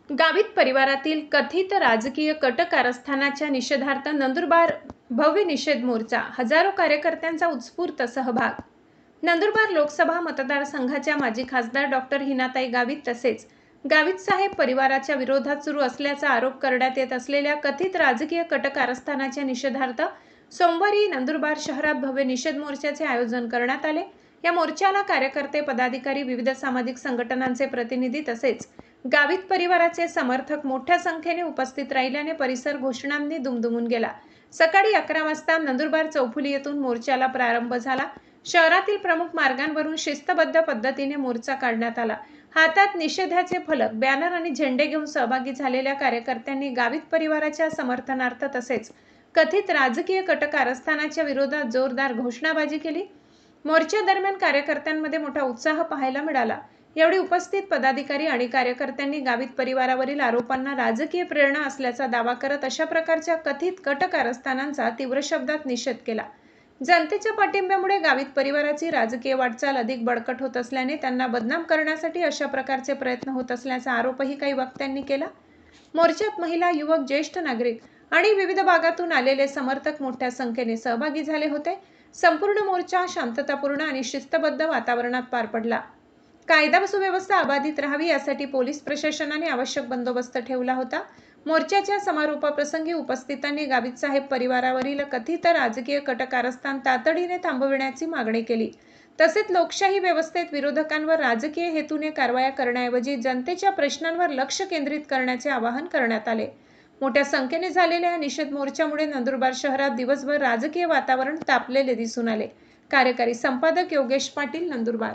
गावित परिवारातील कथित राजकीय कट कारस्थानाच्या निषेधार्थ नंदुरबार भव्य निषेध मोर्चा, हजारो कार्यकर्त्यांचा उत्स्फूर्त सहभाग. नंदुरबार लोकसभा मतदारसंघाच्या माजी खासदार डॉक्टर हिनाताई गावित तसेच गावित साहेब परिवाराच्या विरोधात सुरू असल्याचा आरोप करण्यात येत असलेल्या कथित राजकीय कट कारस्थानाच्या निषेधार्थ सोमवारी नंदुरबार शहरात भव्य निषेध मोर्चाचे आयोजन करण्यात आले. या मोर्चाला कार्यकर्ते, पदाधिकारी, विविध सामाजिक संघटनांचे प्रतिनिधी तसेच गावित परिवाराचे समर्थक मोठ्या संख्येने उपस्थित राहिल्याने परिसर घोषणांनी दुमदुमून गेला. सकाळी 11 वाजता नंदुरबार चौफुली येथून मोर्चाला प्रारंभ झाला. शहरातील प्रमुख मार्गांवरून शिस्तबद्ध पद्धतीने मोर्चा काढण्यात आला. हातात निषेधाचे फलक, बॅनर आणि झेंडे घेऊन सहभागी झालेल्या कार्यकर्त्यांनी गावित परिवाराच्या समर्थनार्थ तसेच कथित राजकीय कट कारस्थानाच्या विरोधात जोरदार घोषणाबाजी केली. मोर्चा दरम्यान कार्यकर्त्यांमध्ये मोठा उत्साह पाहायला मिळाला. यावेळी उपस्थित पदाधिकारी आणि कार्यकर्त्यांनी गावित परिवारावरील आरोपांना राजकीय प्रेरणा असल्याचा दावा करत अशा प्रकारच्या कथित कट कारस्थानांचा तीव्र शब्दात निषेध केला. जनतेच्या पाठिंब्यामुळे गावित परिवाराची राजकीय वाटचाल अधिक बळकट होत असल्याने त्यांना बदनाम करण्यासाठी अशा प्रकारचे प्रयत्न होत असल्याचा आरोपही काही वक्त्यांनी केला. मोर्चात महिला, युवक, ज्येष्ठ नागरिक आणि विविध भागातून आलेले समर्थक मोठ्या संख्येने सहभागी झाले होते. संपूर्ण मोर्चा शांततापूर्ण आणि शिस्तबद्ध वातावरणात पार पडला. कायदा सुव्यवस्था अबाधित राहावी यासाठी पोलीस प्रशासनाने आवश्यक बंदोबस्त ठेवला होता. मोर्चाच्या समारोपाप्रसंगी उपस्थितांनी गावित साहेब परिवारावरील कथित राजकीय कट कारस्थान तातडीने थांबविण्याची मागणी केली. तसेच लोकशाही व्यवस्थेत विरोधकांवर राजकीय हेतूने कारवाया करण्याऐवजी जनतेच्या प्रश्नांवर लक्ष केंद्रित करण्याचे आवाहन करण्यात आले. मोठ्या संख्येने झालेल्या या निषेध मोर्चामुळे नंदुरबार शहरात दिवसभर राजकीय वातावरण तापलेले दिसून आले. कार्यकारी संपादक योगेश पाटील, नंदुरबार.